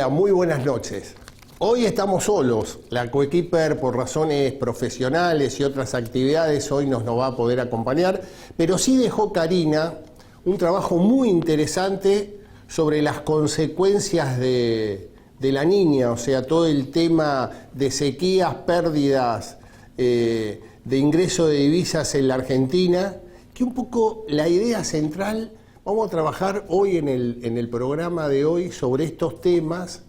Hola, muy buenas noches. Hoy estamos solos. La coequiper, por razones profesionales y otras actividades, hoy nos va a poder acompañar, pero sí dejó Karina un trabajo muy interesante sobre las consecuencias de la niña, o sea, todo el tema de sequías, pérdidas de ingreso de divisas en la Argentina, que un poco la idea central, vamos a trabajar hoy en el programa de hoy sobre estos temas,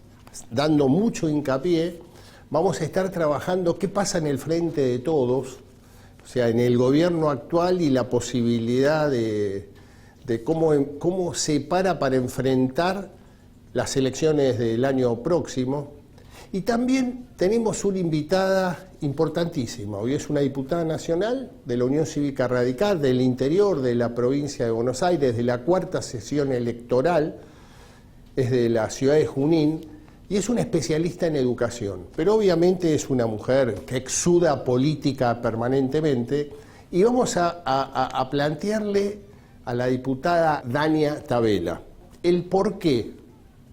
dando mucho hincapié. Vamos a estar trabajando qué pasa en el frente de todos, o sea, en el gobierno actual y la posibilidad de cómo se para enfrentar las elecciones del año próximo. Y también tenemos una invitada importantísima. Hoy es una diputada nacional de la Unión Cívica Radical del interior de la provincia de Buenos Aires, de la cuarta sesión electoral, es de la ciudad de Junín, y es una especialista en educación. Pero obviamente es una mujer que exuda política permanentemente, y vamos a plantearle a la diputada Dania Tabela el por qué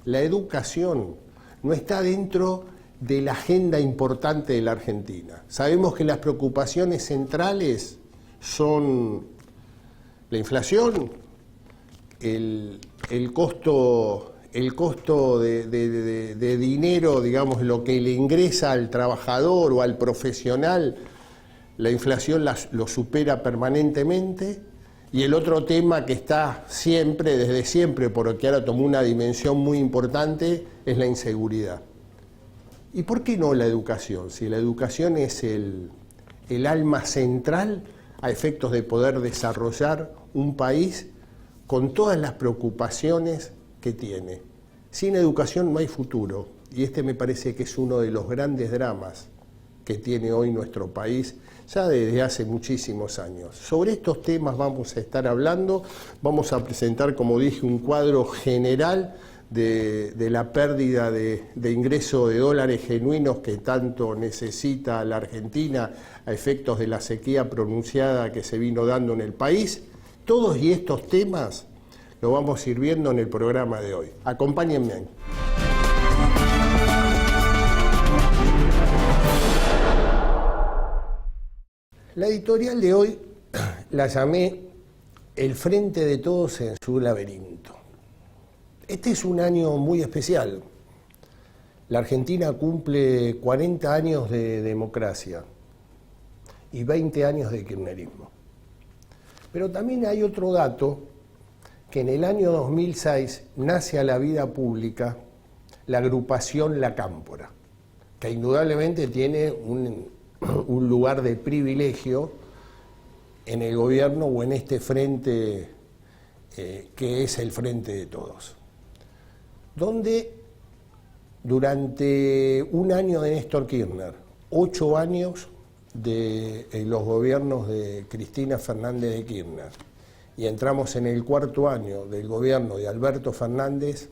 la educación no está dentro de la agenda importante de la Argentina. Sabemos que las preocupaciones centrales son la inflación, el costo de dinero, digamos, lo que le ingresa al trabajador o al profesional, la inflación lo supera permanentemente. Y el otro tema que está siempre, desde siempre, porque ahora tomó una dimensión muy importante, es la inseguridad. ¿Y por qué no la educación? Si la educación es el alma central a efectos de poder desarrollar un país con todas las preocupaciones que tiene. Sin educación no hay futuro, y este me parece que es uno de los grandes dramas que tiene hoy nuestro país, ya desde hace muchísimos años. Sobre estos temas vamos a estar hablando, vamos a presentar, como dije, un cuadro general de la pérdida de ingreso de dólares genuinos que tanto necesita la Argentina a efectos de la sequía pronunciada que se vino dando en el país. Todos y estos temas lo vamos a ir viendo en el programa de hoy. Acompáñenme. La editorial de hoy la llamé El frente de todos en su laberinto. Este es un año muy especial. La Argentina cumple 40 años de democracia y 20 años de kirchnerismo. Pero también hay otro dato, que en el año 2006 nace a la vida pública la agrupación La Cámpora, que indudablemente tiene un lugar de privilegio en el gobierno o en este frente que es el frente de todos, donde durante un año de Néstor Kirchner, 8 años de los gobiernos de Cristina Fernández de Kirchner, y entramos en el 4º año del gobierno de Alberto Fernández,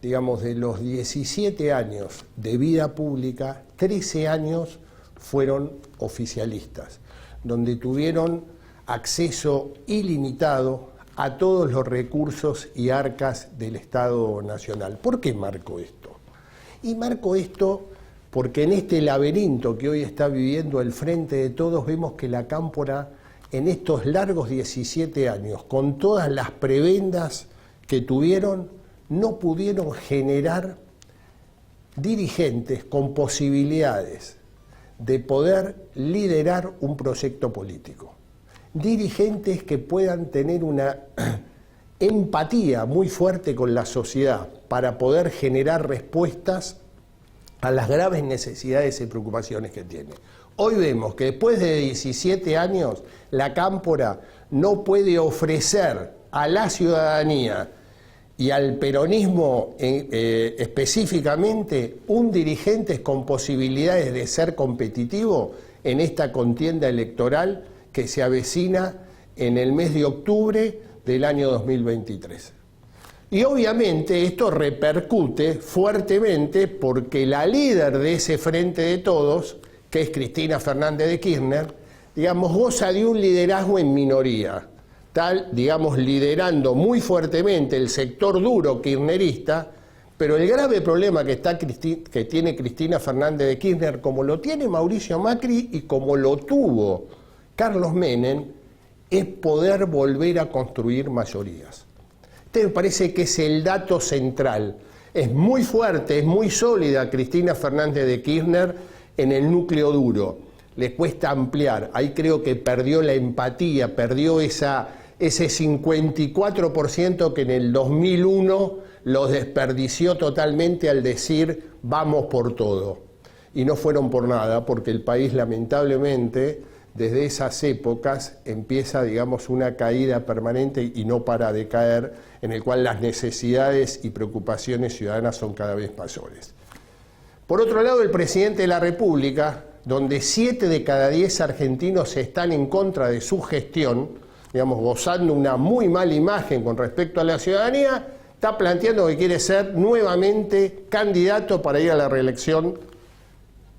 digamos, de los 17 años de vida pública, 13 años fueron oficialistas, donde tuvieron acceso ilimitado a todos los recursos y arcas del Estado Nacional. ¿Por qué marco esto? Y marco esto porque en este laberinto que hoy está viviendo el Frente de Todos, vemos que la Cámpora, en estos largos 17 años, con todas las prebendas que tuvieron, no pudieron generar dirigentes con posibilidades de poder liderar un proyecto político. Dirigentes que puedan tener una empatía muy fuerte con la sociedad para poder generar respuestas a las graves necesidades y preocupaciones que tiene. Hoy vemos que después de 17 años la Cámpora no puede ofrecer a la ciudadanía y al peronismo específicamente un dirigente con posibilidades de ser competitivo en esta contienda electoral que se avecina en el mes de octubre del año 2023. Y obviamente esto repercute fuertemente porque la líder de ese Frente de Todos, que es Cristina Fernández de Kirchner, digamos, goza de un liderazgo en minoría, digamos, liderando muy fuertemente el sector duro kirchnerista, Pero el grave problema que tiene Cristina Fernández de Kirchner, como lo tiene Mauricio Macri y como lo tuvo Carlos Menem, es poder volver a construir mayorías. Este me parece que es el dato central. Es muy fuerte, es muy sólida Cristina Fernández de Kirchner en el núcleo duro. Le cuesta ampliar. Ahí creo que perdió la empatía, perdió ese 54% que en el 2001 lo desperdició totalmente al decir vamos por todo. Y no fueron por nada, porque el país lamentablemente desde esas épocas empieza, digamos, una caída permanente y no para de caer, en el cual las necesidades y preocupaciones ciudadanas son cada vez mayores. Por otro lado, el presidente de la República, donde 7 de cada 10 argentinos están en contra de su gestión, digamos, gozando una muy mala imagen con respecto a la ciudadanía, está planteando que quiere ser nuevamente candidato para ir a la reelección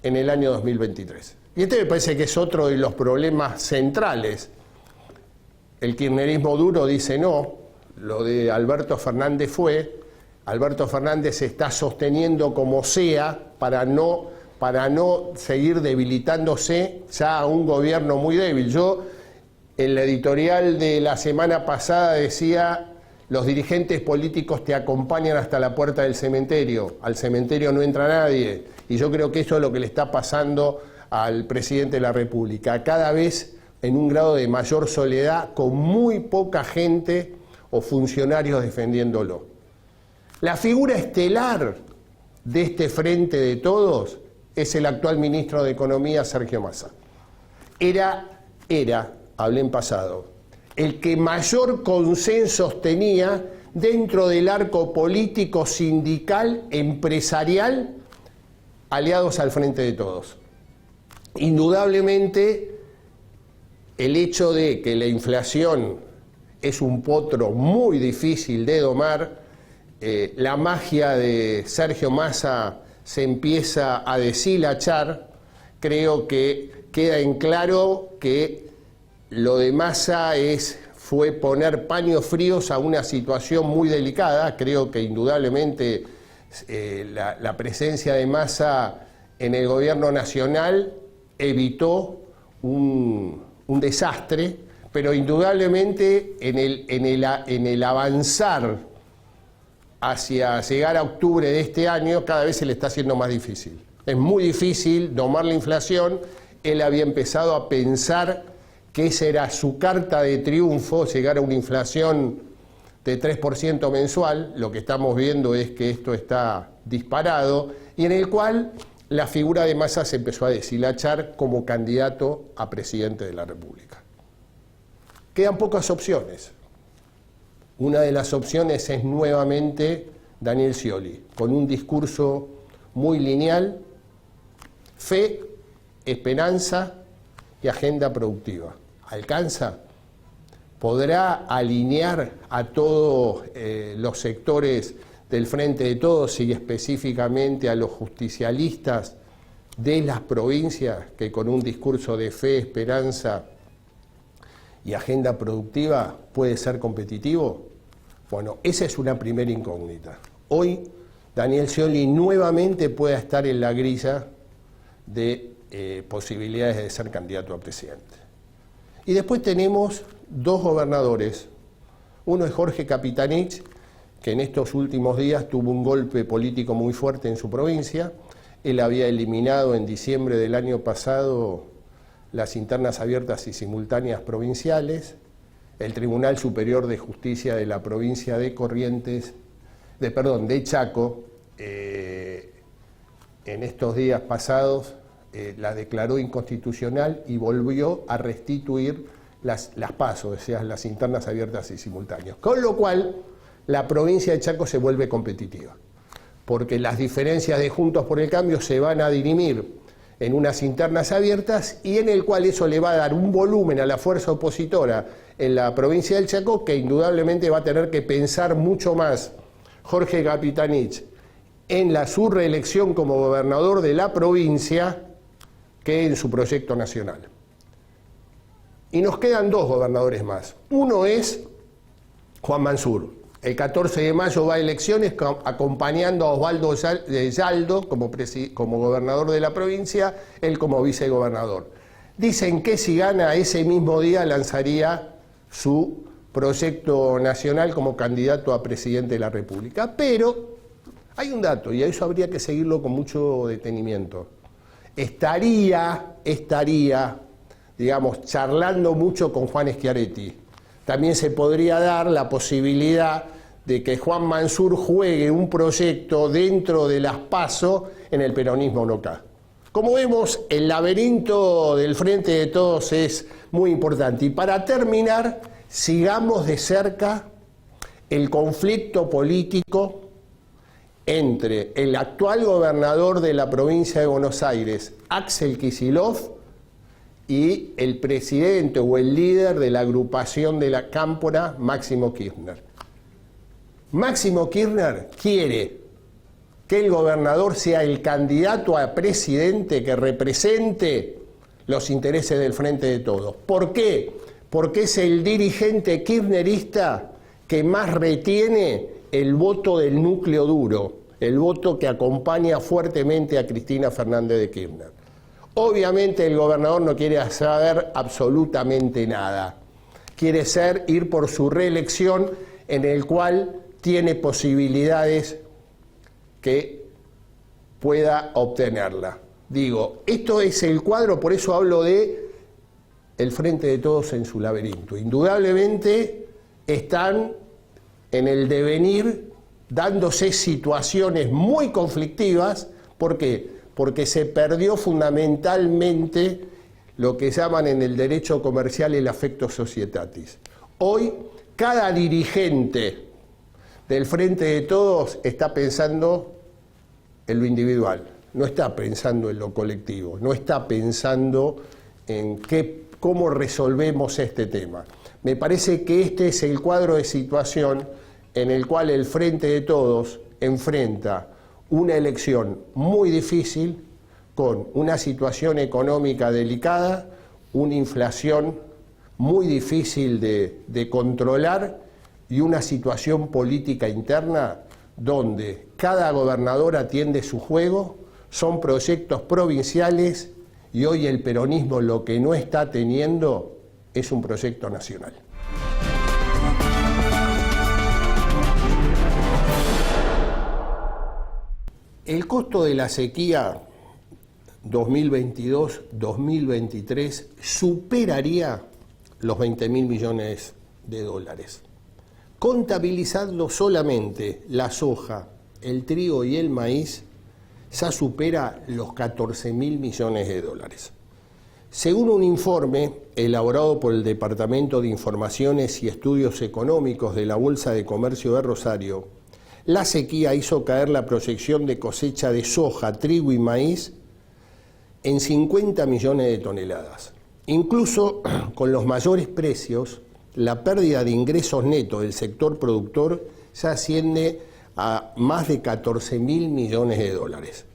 en el año 2023. Y este me parece que es otro de los problemas centrales. El kirchnerismo duro dice no, lo de Alberto Fernández fue, Alberto Fernández se está sosteniendo como sea para no seguir debilitándose ya a un gobierno muy débil. Yo, en la editorial de la semana pasada decía: los dirigentes políticos te acompañan hasta la puerta del cementerio, al cementerio no entra nadie, y yo creo que eso es lo que le está pasando al presidente de la República, cada vez en un grado de mayor soledad, con muy poca gente o funcionarios defendiéndolo. La figura estelar de este frente de todos es el actual ministro de Economía, Sergio Massa. Hablé en pasado, el que mayor consensos tenía dentro del arco político, sindical, empresarial, aliados al frente de todos. Indudablemente, el hecho de que la inflación es un potro muy difícil de domar, la magia de Sergio Massa se empieza a deshilachar. Creo que queda en claro que lo de Massa fue poner paños fríos a una situación muy delicada. Creo que indudablemente la presencia de Massa en el gobierno nacional evitó un desastre, pero indudablemente en el avanzar hacia llegar a octubre de este año cada vez se le está haciendo más difícil. Es muy difícil domar la inflación. Él había empezado a pensar que esa era su carta de triunfo, llegar a una inflación de 3% mensual. Lo que estamos viendo es que esto está disparado, y en el cual la figura de Massa se empezó a deshilachar como candidato a presidente de la República. Quedan pocas opciones. Una de las opciones es nuevamente Daniel Scioli, con un discurso muy lineal: fe, esperanza y agenda productiva. ¿Alcanza? ¿Podrá alinear a todos los sectores del Frente de Todos y específicamente a los justicialistas de las provincias, que con un discurso de fe, esperanza y agenda productiva puede ser competitivo? Bueno, esa es una primera incógnita. Hoy Daniel Scioli nuevamente puede estar en la grilla de posibilidades de ser candidato a presidente. Y después tenemos dos gobernadores. Uno es Jorge Capitanich, que en estos últimos días tuvo un golpe político muy fuerte en su provincia. Él había eliminado en diciembre del año pasado las internas abiertas y simultáneas provinciales. El Tribunal Superior de Justicia de la provincia de de Chaco, en estos días pasados la declaró inconstitucional y volvió a restituir las PASO, o sea, las internas abiertas y simultáneas. Con lo cual, la provincia de Chaco se vuelve competitiva, porque las diferencias de Juntos por el Cambio se van a dirimir en unas internas abiertas, y en el cual eso le va a dar un volumen a la fuerza opositora en la provincia del Chaco, que indudablemente va a tener que pensar mucho más Jorge Capitanich en su reelección como gobernador de la provincia que en su proyecto nacional. Y nos quedan dos gobernadores más. Uno es Juan Mansur, El 14 de mayo va a elecciones acompañando a Osvaldo Yaldo como gobernador de la provincia, él como vicegobernador. Dicen que si gana ese mismo día lanzaría su proyecto nacional como candidato a presidente de la República. Pero hay un dato, y a eso habría que seguirlo con mucho detenimiento. Estaría, digamos, charlando mucho con Juan Schiaretti. También se podría dar la posibilidad de que Juan Mansur juegue un proyecto dentro de las PASO en el peronismo local. Como vemos, el laberinto del Frente de Todos es muy importante. Y para terminar, sigamos de cerca el conflicto político entre el actual gobernador de la provincia de Buenos Aires, Axel Kicillof, y el presidente o el líder de la agrupación de la Cámpora, Máximo Kirchner. Máximo Kirchner quiere que el gobernador sea el candidato a presidente que represente los intereses del Frente de Todos. ¿Por qué? Porque es el dirigente kirchnerista que más retiene el voto del núcleo duro, el voto que acompaña fuertemente a Cristina Fernández de Kirchner. Obviamente el gobernador no quiere saber absolutamente nada. Quiere ir por su reelección, en el cual tiene posibilidades que pueda obtenerla. Digo, esto es el cuadro, por eso hablo de el Frente de Todos en su laberinto. Indudablemente están en el devenir dándose situaciones muy conflictivas. ¿Por qué? Porque se perdió fundamentalmente lo que llaman en el derecho comercial el affectio societatis. Hoy, cada dirigente del Frente de Todos está pensando en lo individual, no está pensando en lo colectivo, no está pensando en cómo resolvemos este tema. Me parece que este es el cuadro de situación en el cual el Frente de Todos enfrenta una elección muy difícil, con una situación económica delicada, una inflación muy difícil de controlar y una situación política interna donde cada gobernador atiende su juego, son proyectos provinciales y hoy el peronismo lo que no está teniendo es un proyecto nacional. El costo de la sequía 2022-2023 superaría los 20.000 millones de dólares. Contabilizando solamente la soja, el trigo y el maíz, ya supera los 14.000 millones de dólares. Según un informe elaborado por el Departamento de Informaciones y Estudios Económicos de la Bolsa de Comercio de Rosario, la sequía hizo caer la proyección de cosecha de soja, trigo y maíz en 50 millones de toneladas. Incluso con los mayores precios, la pérdida de ingresos netos del sector productor ya asciende a más de 14.000 millones de dólares.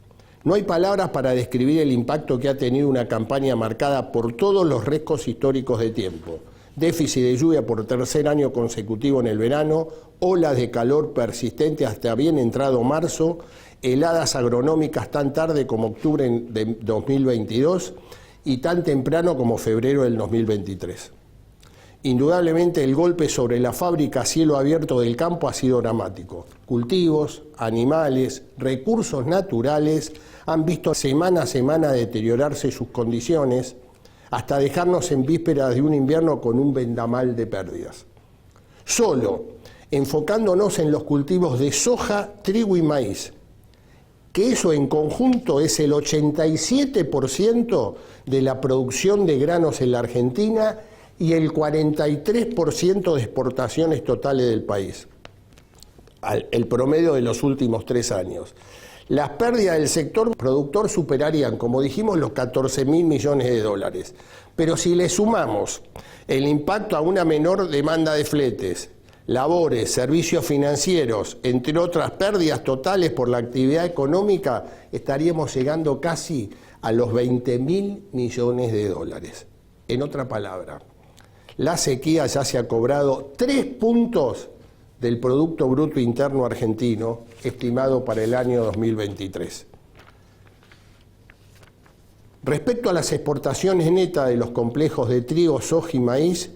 No hay palabras para describir el impacto que ha tenido una campaña marcada por todos los récords históricos de tiempo. Déficit de lluvia por tercer año consecutivo en el verano, olas de calor persistente hasta bien entrado marzo, heladas agronómicas tan tarde como octubre de 2022 y tan temprano como febrero del 2023. Indudablemente el golpe sobre la fábrica a cielo abierto del campo ha sido dramático. Cultivos, animales, recursos naturales han visto semana a semana deteriorarse sus condiciones, hasta dejarnos en vísperas de un invierno con un vendamal de pérdidas. Solo enfocándonos en los cultivos de soja, trigo y maíz, que eso en conjunto es el 87% de la producción de granos en la Argentina y el 43% de exportaciones totales del país, el promedio de los últimos 3 años. Las pérdidas del sector productor superarían, como dijimos, los 14.000 millones de dólares. Pero si le sumamos el impacto a una menor demanda de fletes, labores, servicios financieros, entre otras pérdidas totales por la actividad económica, estaríamos llegando casi a los 20.000 millones de dólares. En otra palabra, la sequía ya se ha cobrado 3 puntos del Producto Bruto Interno Argentino, estimado para el año 2023. Respecto a las exportaciones netas de los complejos de trigo, soja y maíz,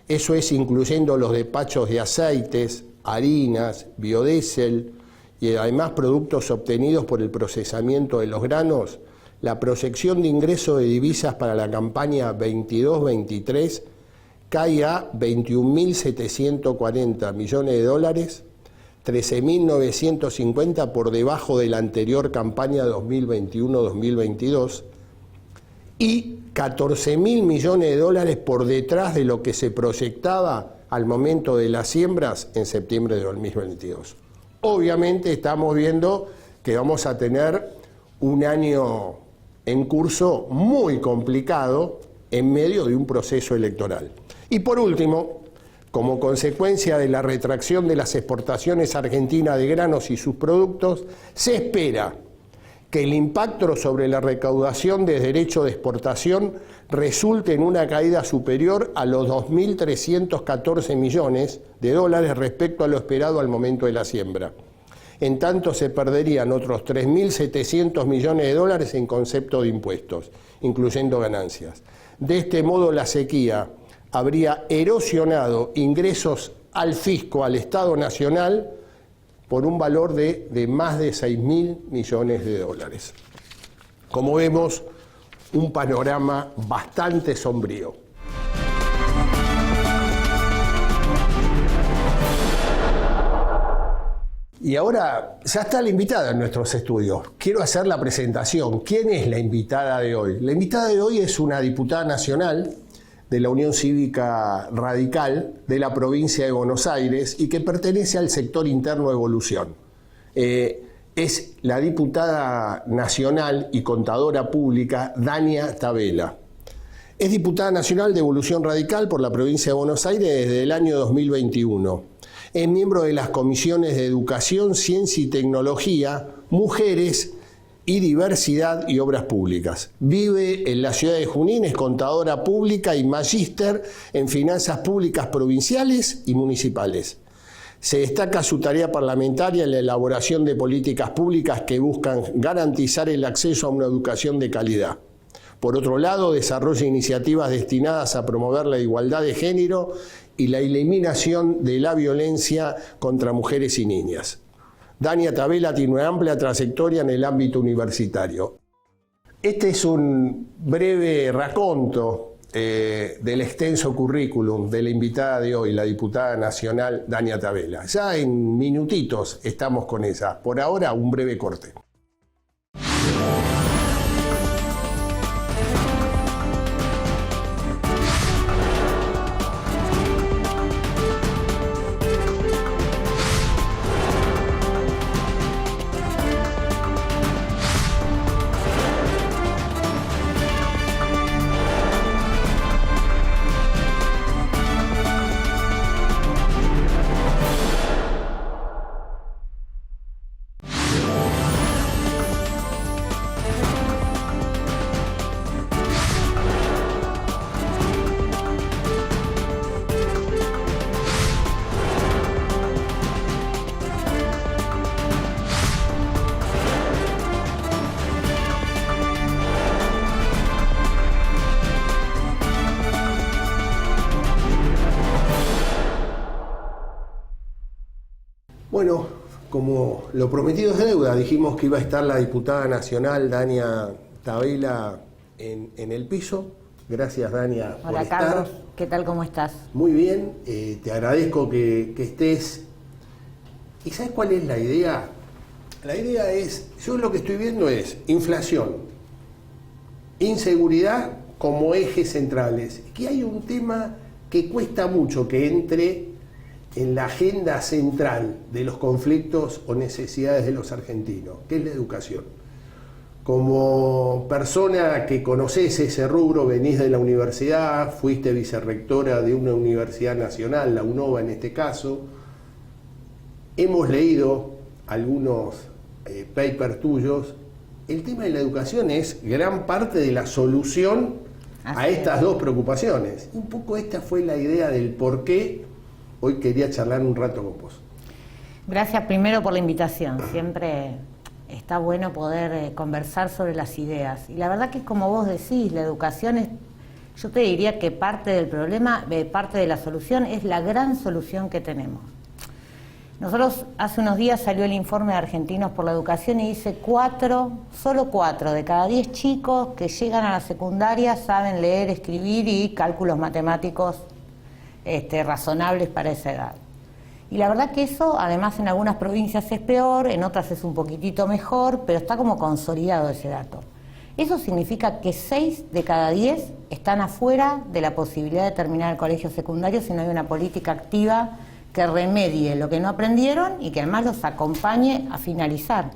eso es incluyendo los despachos de aceites, harinas, biodiesel y además productos obtenidos por el procesamiento de los granos, la proyección de ingreso de divisas para la campaña 22-23 cae a 21.740 millones de dólares, 13.950 por debajo de la anterior campaña 2021-2022 y 14.000 millones de dólares por detrás de lo que se proyectaba al momento de las siembras en septiembre de 2022. Obviamente estamos viendo que vamos a tener un año en curso muy complicado en medio de un proceso electoral. Y por último, como consecuencia de la retracción de las exportaciones argentinas de granos y sus productos, se espera que el impacto sobre la recaudación de derecho de exportación resulte en una caída superior a los 2.314 millones de dólares respecto a lo esperado al momento de la siembra. En tanto, se perderían otros 3.700 millones de dólares en concepto de impuestos, incluyendo ganancias. De este modo, la sequía habría erosionado ingresos al fisco, al Estado Nacional, por un valor de más de 6.000 millones de dólares. Como vemos, un panorama bastante sombrío. Y ahora ya está la invitada en nuestros estudios. Quiero hacer la presentación. ¿Quién es la invitada de hoy? La invitada de hoy es una diputada nacional de la Unión Cívica Radical de la provincia de Buenos Aires y que pertenece al sector interno Evolución. Es la diputada nacional y contadora pública Dania Tabela. Es diputada nacional de Evolución Radical por la provincia de Buenos Aires desde el año 2021. Es miembro de las comisiones de Educación, Ciencia y Tecnología, Mujeres y Diversidad y Obras Públicas. Vive en la ciudad de Junín, es contadora pública y magíster en finanzas públicas provinciales y municipales. Se destaca su tarea parlamentaria en la elaboración de políticas públicas que buscan garantizar el acceso a una educación de calidad. Por otro lado, desarrolla iniciativas destinadas a promover la igualdad de género y la eliminación de la violencia contra mujeres y niñas. Dania Tabela tiene una amplia trayectoria en el ámbito universitario. Este es un breve raconto del extenso currículum de la invitada de hoy, la diputada nacional Dania Tabela. Ya en minutitos estamos con ella. Por ahora, un breve corte. Bueno, como lo prometido es deuda, dijimos que iba a estar la diputada nacional Dania Tabela en el piso. Gracias, Dania, por Hola, estar. Carlos, ¿qué tal? ¿Cómo estás? Muy bien, te agradezco que estés. ¿Y sabes cuál es la idea? La idea es, yo lo que estoy viendo es inflación, inseguridad como ejes centrales. Que hay un tema que cuesta mucho que entre en la agenda central de los conflictos o necesidades de los argentinos, que es la educación. Como persona que conoces ese rubro, venís de la universidad, fuiste vicerrectora de una universidad nacional, la UNOVA en este caso, hemos leído algunos papers tuyos. El tema de la educación es gran parte de la solución a estas dos preocupaciones. Un poco esta fue la idea del por qué hoy quería charlar un rato con vos. Gracias primero por la invitación. Siempre está bueno poder conversar sobre las ideas. Y la verdad que, como vos decís, la educación es, yo te diría que parte del problema, parte de la solución, es la gran solución que tenemos. Nosotros hace unos días salió el informe de Argentinos por la Educación y dice solo 4 de cada 10 chicos que llegan a la secundaria saben leer, escribir y cálculos matemáticos razonables para esa edad. Y la verdad que eso, además, en algunas provincias es peor, en otras es un poquitito mejor, pero está como consolidado ese dato. Eso significa que 6 de cada 10 están afuera de la posibilidad de terminar el colegio secundario si no hay una política activa que remedie lo que no aprendieron y que además los acompañe a finalizar.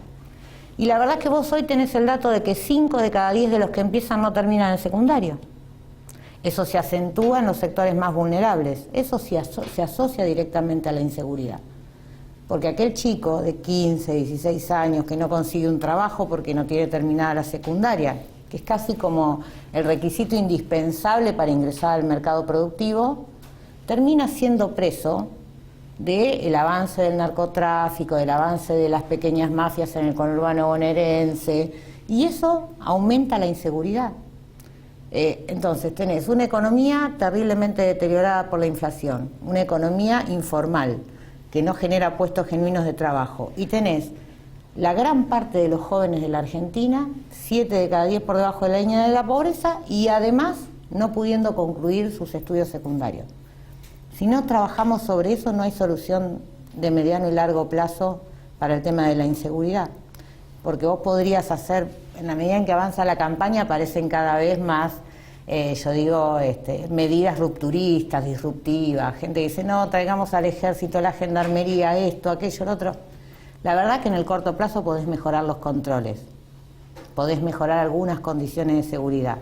Y la verdad es que vos hoy tenés el dato de que 5 de cada 10 de los que empiezan no terminan el secundario. Eso se acentúa en los sectores más vulnerables. Eso se asocia directamente a la inseguridad. Porque aquel chico de 15, 16 años que no consigue un trabajo porque no tiene terminada la secundaria, que es casi como el requisito indispensable para ingresar al mercado productivo, termina siendo preso del avance del narcotráfico, del avance de las pequeñas mafias en el conurbano bonaerense, y eso aumenta la inseguridad. Entonces tenés una economía terriblemente deteriorada por la inflación, una economía informal que no genera puestos genuinos de trabajo, y tenés la gran parte de los jóvenes de la Argentina, 7 de cada 10 por debajo de la línea de la pobreza, y además no pudiendo concluir sus estudios secundarios. Si no trabajamos sobre eso, no hay solución de mediano y largo plazo para el tema de la inseguridad, porque vos podrías hacer, en la medida en que avanza la campaña, aparecen cada vez más, medidas rupturistas, disruptivas, gente que dice, no, traigamos al ejército, la gendarmería, esto, aquello, lo otro. La verdad que en el corto plazo podés mejorar los controles, podés mejorar algunas condiciones de seguridad,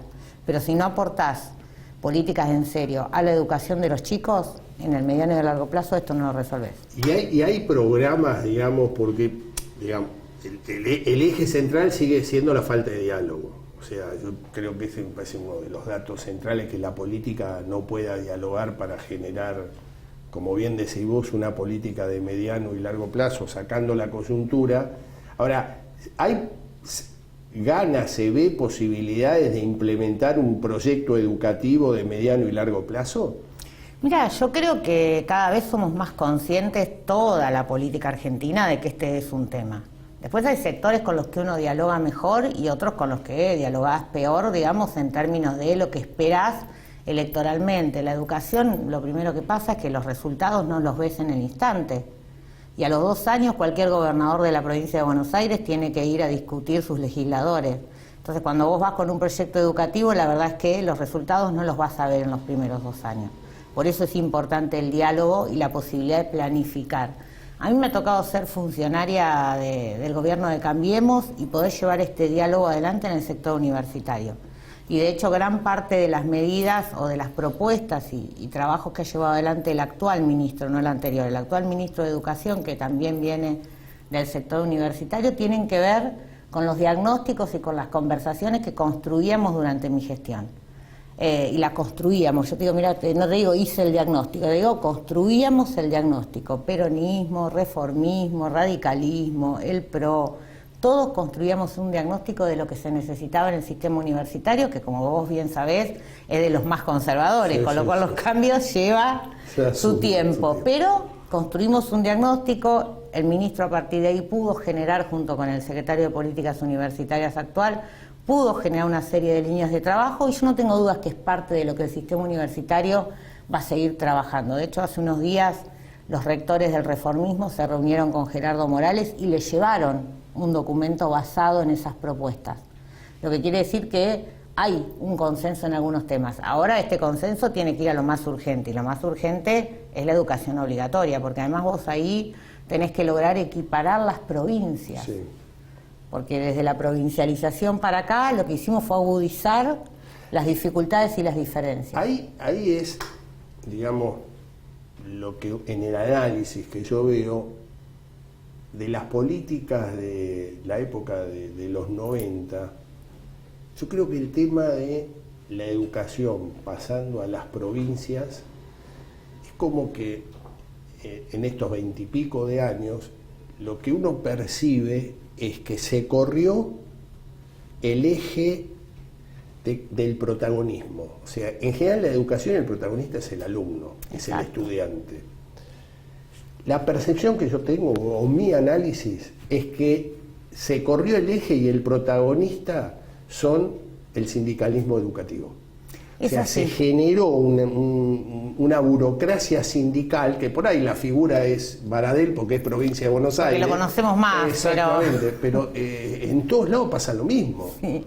pero si no aportás políticas en serio a la educación de los chicos, en el mediano y el largo plazo esto no lo resolvés. Y hay programas, digamos, porque digamos, el eje central sigue siendo la falta de diálogo. O sea, yo creo que ese me parece uno de los datos centrales, que la política no pueda dialogar para generar, como bien decís vos, una política de mediano y largo plazo, sacando la coyuntura. Ahora, hay ganas, se ve posibilidades de implementar un proyecto educativo de mediano y largo plazo. Mira, yo creo que cada vez somos más conscientes, toda la política argentina, de que este es un tema. Después hay sectores con los que uno dialoga mejor y otros con los que dialogás peor, digamos, en términos de lo que esperás electoralmente. La educación, lo primero que pasa es que los resultados no los ves en el instante. Y a los 2 años cualquier gobernador de la provincia de Buenos Aires tiene que ir a discutir sus legisladores. Entonces, cuando vos vas con un proyecto educativo, la verdad es que los resultados no los vas a ver en los primeros 2 años. Por eso es importante el diálogo y la posibilidad de planificar. A mí me ha tocado ser funcionaria del gobierno de Cambiemos y poder llevar este diálogo adelante en el sector universitario. Y de hecho gran parte de las medidas o de las propuestas y trabajos que ha llevado adelante el actual ministro, no el anterior, el actual ministro de Educación, que también viene del sector universitario, tienen que ver con los diagnósticos y con las conversaciones que construíamos durante mi gestión. Y la construíamos, yo te digo, mira, no te digo hice el diagnóstico, te digo construíamos el diagnóstico, peronismo, reformismo, radicalismo, el PRO, todos construíamos un diagnóstico de lo que se necesitaba en el sistema universitario, que como vos bien sabés, es de los más conservadores, sí, con lo cual los cambios lleva su tiempo, pero construimos un diagnóstico, el ministro a partir de ahí pudo generar, junto con el secretario de Políticas Universitarias actual, pudo generar una serie de líneas de trabajo, y yo no tengo dudas que es parte de lo que el sistema universitario va a seguir trabajando. De hecho, hace unos días los rectores del reformismo se reunieron con Gerardo Morales y le llevaron un documento basado en esas propuestas. Lo que quiere decir que hay un consenso en algunos temas. Ahora este consenso tiene que ir a lo más urgente, y lo más urgente es la educación obligatoria, porque además vos ahí tenés que lograr equiparar las provincias. Sí. Porque desde la provincialización para acá lo que hicimos fue agudizar las dificultades y las diferencias. Ahí es, digamos, lo que en el análisis que yo veo de las políticas de la época de los 90, yo creo que el tema de la educación pasando a las provincias es como que en estos 20 y pico de años lo que uno percibe es que se corrió el eje del protagonismo. O sea, en general la educación, el protagonista es el alumno, es el estudiante. La percepción que yo tengo, o mi análisis, es que se corrió el eje y el protagonista son el sindicalismo educativo. O sea, se generó una burocracia sindical, que por ahí la figura es Baradel porque es provincia de Buenos Aires. Que lo conocemos más. Exactamente, pero en todos lados pasa lo mismo. Sí,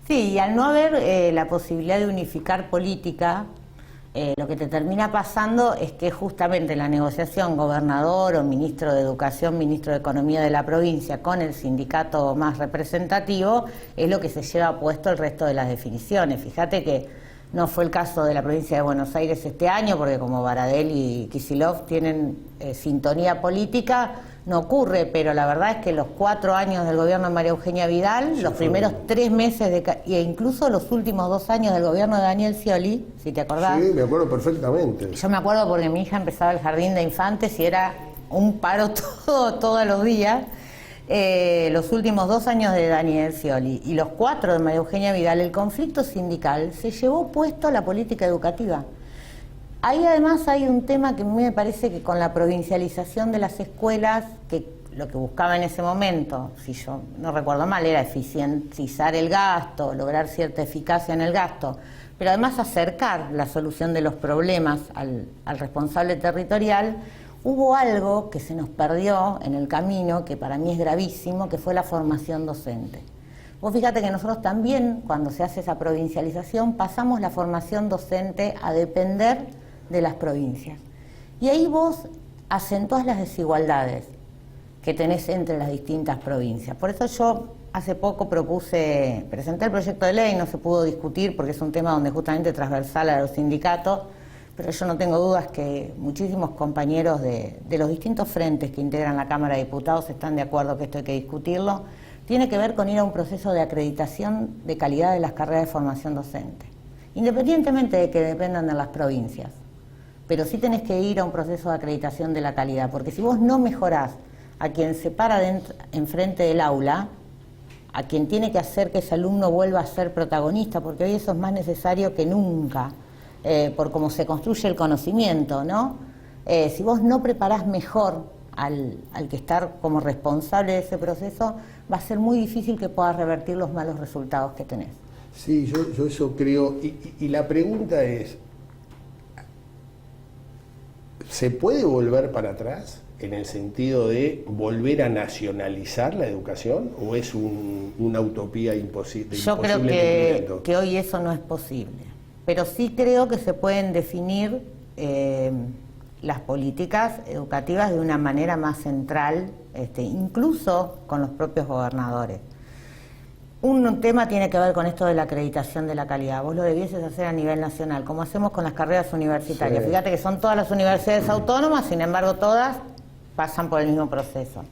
sí, y al no haber la posibilidad de unificar política, lo que te termina pasando es que justamente la negociación gobernador o ministro de Educación, ministro de Economía de la provincia con el sindicato más representativo es lo que se lleva puesto el resto de las definiciones. Fíjate que no fue el caso de la provincia de Buenos Aires este año, porque como Baradel y Kicillof tienen sintonía política, no ocurre, pero la verdad es que los 4 años del gobierno de María Eugenia Vidal, sí, los primeros 3 meses e incluso los últimos 2 años del gobierno de Daniel Scioli, si te acordás. Sí, me acuerdo perfectamente. Yo me acuerdo porque mi hija empezaba el jardín de infantes y era un paro todos los días. Los últimos 2 años de Daniel Scioli y los 4 de María Eugenia Vidal, el conflicto sindical se llevó puesto a la política educativa. Ahí además hay un tema que a mí me parece que con la provincialización de las escuelas, que lo que buscaba en ese momento, si yo no recuerdo mal, era eficientizar el gasto, lograr cierta eficacia en el gasto, pero además acercar la solución de los problemas al responsable territorial. Hubo algo que se nos perdió en el camino, que para mí es gravísimo, que fue la formación docente. Vos fíjate que nosotros también, cuando se hace esa provincialización, pasamos la formación docente a depender de las provincias. Y ahí vos acentuás las desigualdades que tenés entre las distintas provincias. Por eso yo hace poco presenté el proyecto de ley, no se pudo discutir porque es un tema donde justamente transversal a los sindicatos, pero yo no tengo dudas que muchísimos compañeros de los distintos frentes que integran la Cámara de Diputados están de acuerdo que esto hay que discutirlo. Tiene que ver con ir a un proceso de acreditación de calidad de las carreras de formación docente, independientemente de que dependan de las provincias. Pero sí tenés que ir a un proceso de acreditación de la calidad, porque si vos no mejorás a quien se para enfrente del aula, a quien tiene que hacer que ese alumno vuelva a ser protagonista, porque hoy eso es más necesario que nunca, por cómo se construye el conocimiento, ¿no? Si vos no preparás mejor al que está como responsable de ese proceso, va a ser muy difícil que puedas revertir los malos resultados que tenés. Sí, yo eso creo, y la pregunta es, ¿se puede volver para atrás en el sentido de volver a nacionalizar la educación o es una utopía imposible? Yo creo que hoy eso no es posible, pero sí creo que se pueden definir las políticas educativas de una manera más central, incluso con los propios gobernadores. Un tema tiene que ver con esto de la acreditación de la calidad. Vos lo debieses hacer a nivel nacional, como hacemos con las carreras universitarias. Sí. Fíjate que son todas las universidades autónomas, sin embargo todas pasan por el mismo proceso.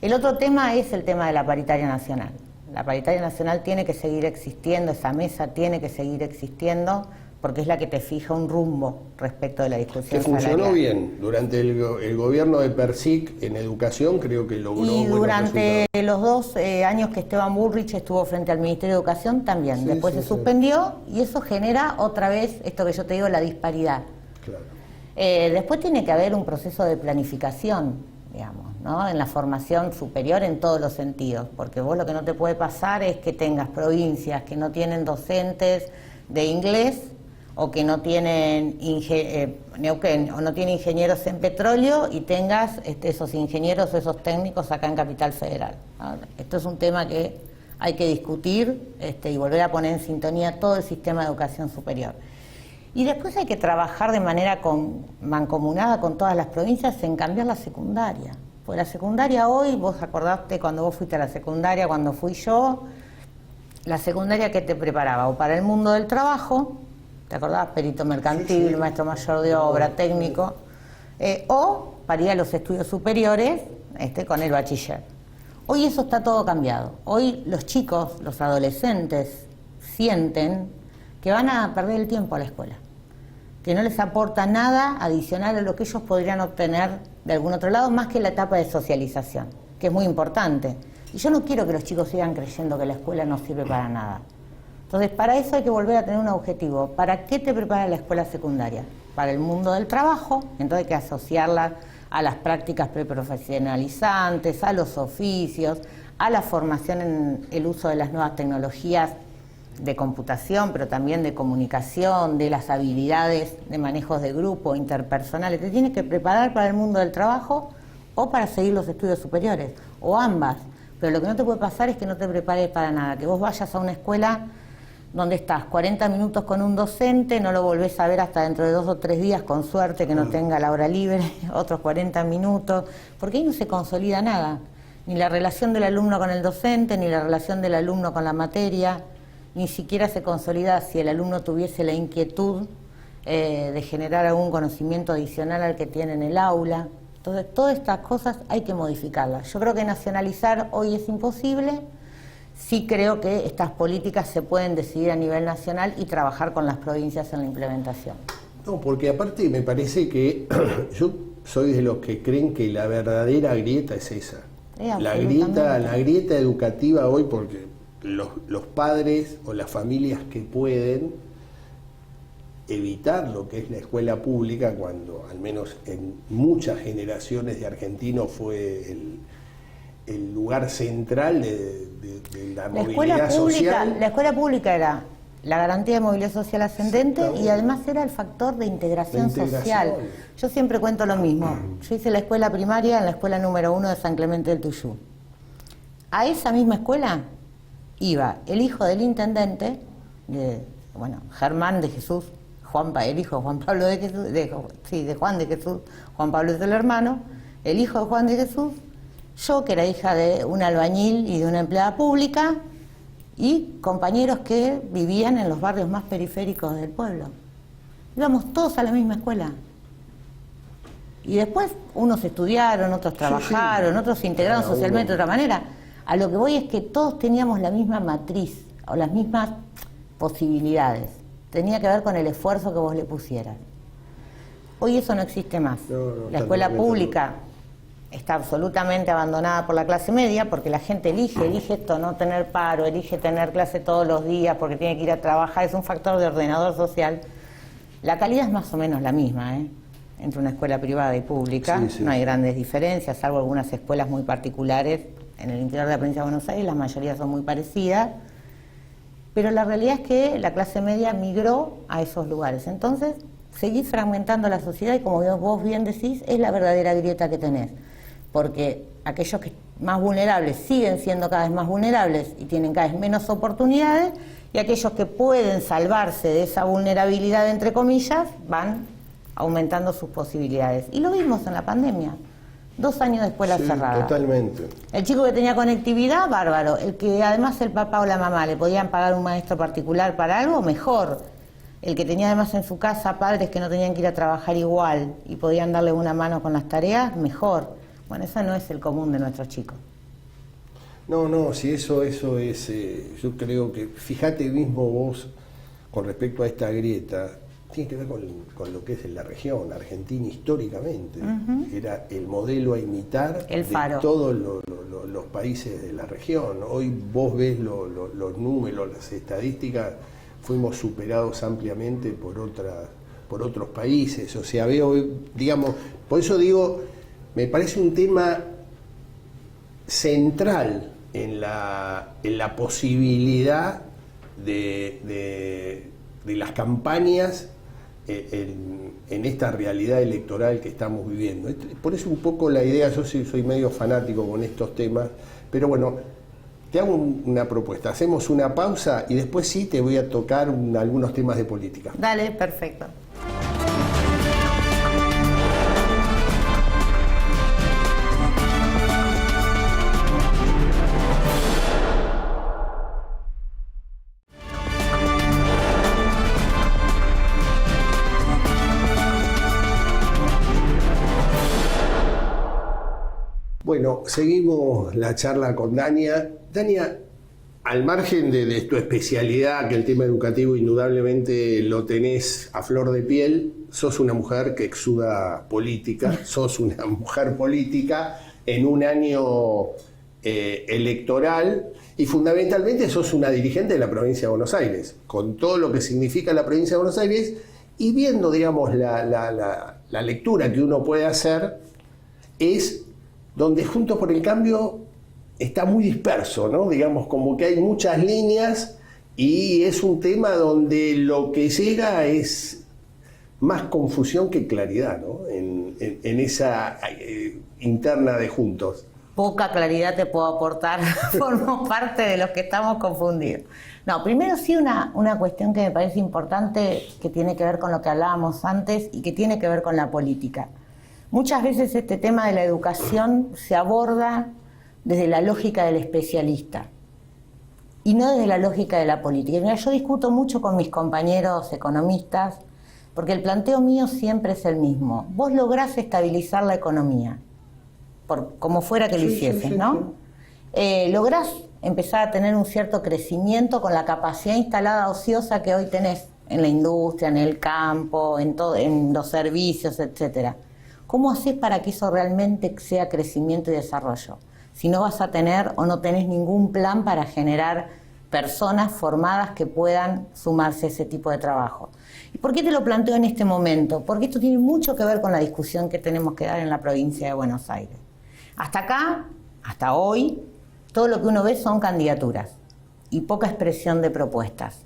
El otro tema es el tema de la paritaria nacional. La paritaria nacional tiene que seguir existiendo, esa mesa tiene que seguir existiendo, porque es la que te fija un rumbo respecto de la discusión salarial. Que funcionó bien. Durante el gobierno de Persic en educación creo que logró buenos resultados. Y durante los 2 años que Esteban Bullrich estuvo frente al Ministerio de Educación también. Sí, después se suspendió y eso genera otra vez esto que yo te digo, la disparidad. Claro. Después tiene que haber un proceso de planificación, digamos, ¿no? En la formación superior en todos los sentidos, porque vos lo que no te puede pasar es que tengas provincias que no tienen docentes de inglés o que no tienen Neuquén, o no tienen ingenieros en petróleo y tengas esos ingenieros o esos técnicos acá en Capital Federal. Esto es un tema que hay que discutir y volver a poner en sintonía todo el sistema de educación superior. Y después hay que trabajar de manera mancomunada con todas las provincias en cambiar la secundaria. Pues la secundaria hoy, vos acordaste cuando vos fuiste a la secundaria, cuando fui yo, la secundaria que te preparaba o para el mundo del trabajo, ¿te acordás? Perito mercantil, sí, sí, maestro mayor de obra, técnico, o para ir a los estudios superiores con el bachiller. Hoy eso está todo cambiado. Hoy los chicos, los adolescentes, sienten que van a perder el tiempo a la escuela, que no les aporta nada adicional a lo que ellos podrían obtener de algún otro lado, más que la etapa de socialización, que es muy importante. Y yo no quiero que los chicos sigan creyendo que la escuela no sirve para nada. Entonces, para eso hay que volver a tener un objetivo. ¿Para qué te prepara la escuela secundaria? Para el mundo del trabajo, entonces hay que asociarla a las prácticas preprofesionalizantes, a los oficios, a la formación en el uso de las nuevas tecnologías de computación, pero también de comunicación, de las habilidades de manejos de grupo, interpersonales. Te tienes que preparar para el mundo del trabajo o para seguir los estudios superiores, o ambas. Pero lo que no te puede pasar es que no te prepares para nada, que vos vayas a una escuela donde estás 40 minutos con un docente, no lo volvés a ver hasta dentro de 2 o 3 días, con suerte que no tenga la hora libre, otros 40 minutos, porque ahí no se consolida nada, ni la relación del alumno con el docente, ni la relación del alumno con la materia, ni siquiera se consolida si el alumno tuviese la inquietud de generar algún conocimiento adicional al que tiene en el aula. Entonces, todas estas cosas hay que modificarlas. Yo creo que nacionalizar hoy es imposible. Sí creo que estas políticas se pueden decidir a nivel nacional y trabajar con las provincias en la implementación. No, porque aparte me parece que yo soy de los que creen que la verdadera grieta es esa. La grieta educativa hoy, porque los padres o las familias que pueden evitar lo que es la escuela pública, cuando al menos en muchas generaciones de argentinos fue el lugar central de la movilidad social. La escuela pública era la garantía de movilidad social ascendente y además era el factor de integración social. Yo siempre cuento lo mismo. Yo hice la escuela primaria en la escuela número 1 de San Clemente del Tuyú. A esa misma escuela iba el hijo del intendente, Germán de Jesús, el hijo de Juan Pablo de Jesús, de Juan de Jesús, Juan Pablo es el hermano, el hijo de Juan de Jesús, yo que era hija de un albañil y de una empleada pública, y compañeros que vivían en los barrios más periféricos del pueblo. Íbamos todos a la misma escuela. Y después unos estudiaron, otros trabajaron, otros se integraron socialmente de otra manera. A lo que voy es que todos teníamos la misma matriz o las mismas posibilidades. Tenía que ver con el esfuerzo que vos le pusieras. Hoy eso no existe más. La escuela pública está absolutamente abandonada por la clase media, porque la gente elige esto, no tener paro, elige tener clase todos los días porque tiene que ir a trabajar, es un factor de ordenador social. La calidad es más o menos la misma, entre una escuela privada y pública, no hay grandes diferencias, salvo algunas escuelas muy particulares en el interior de la provincia de Buenos Aires, la mayoría son muy parecidas, pero la realidad es que la clase media migró a esos lugares. Entonces, seguís fragmentando la sociedad y, como vos bien decís, es la verdadera grieta que tenés. Porque aquellos que más vulnerables siguen siendo cada vez más vulnerables y tienen cada vez menos oportunidades, y aquellos que pueden salvarse de esa vulnerabilidad, entre comillas, van aumentando sus posibilidades. Y lo vimos en la pandemia, 2 años de escuela cerrada. Totalmente. El chico que tenía conectividad, bárbaro. El que además el papá o la mamá le podían pagar un maestro particular para algo, mejor. El que tenía además en su casa padres que no tenían que ir a trabajar igual y podían darle una mano con las tareas, mejor. Bueno, eso no es el común de nuestros chicos. No, si eso es, yo creo que, fíjate mismo vos, con respecto a esta grieta, tiene que ver con lo que es en la región. Argentina históricamente era el modelo a imitar de todos los países de la región. Hoy vos ves los números, las estadísticas, fuimos superados ampliamente por otros países. O sea, veo, digamos, por eso digo, me parece un tema central en la posibilidad de las campañas en esta realidad electoral que estamos viviendo. Por eso un poco la idea, yo sí soy medio fanático con estos temas, pero bueno, te hago una propuesta, hacemos una pausa y después sí te voy a tocar algunos temas de política. Dale, perfecto. Bueno, seguimos la charla con Dania. Dania, al margen de tu especialidad, que el tema educativo indudablemente lo tenés a flor de piel, sos una mujer que exuda política, sos una mujer política en un año electoral y fundamentalmente sos una dirigente de la provincia de Buenos Aires, con todo lo que significa la provincia de Buenos Aires y viendo, digamos, la lectura que uno puede hacer es donde Juntos por el Cambio está muy disperso, ¿no? Digamos, como que hay muchas líneas y es un tema donde lo que llega es más confusión que claridad, ¿no? En esa interna de Juntos. Poca claridad te puedo aportar, formo parte de los que estamos confundidos. No, primero sí una cuestión que me parece importante, que tiene que ver con lo que hablábamos antes y que tiene que ver con la política. Muchas veces este tema de la educación se aborda desde la lógica del especialista y no desde la lógica de la política. Mira, yo discuto mucho con mis compañeros economistas porque el planteo mío siempre es el mismo. Vos lográs estabilizar la economía, por como fuera que lo hicieses, ¿no? Lográs empezar a tener un cierto crecimiento con la capacidad instalada ociosa que hoy tenés en la industria, en el campo, en los servicios, etcétera. ¿Cómo haces para que eso realmente sea crecimiento y desarrollo? Si no vas a tener o no tenés ningún plan para generar personas formadas que puedan sumarse a ese tipo de trabajo. ¿Y por qué te lo planteo en este momento? Porque esto tiene mucho que ver con la discusión que tenemos que dar en la provincia de Buenos Aires. Hasta acá, hasta hoy, todo lo que uno ve son candidaturas y poca expresión de propuestas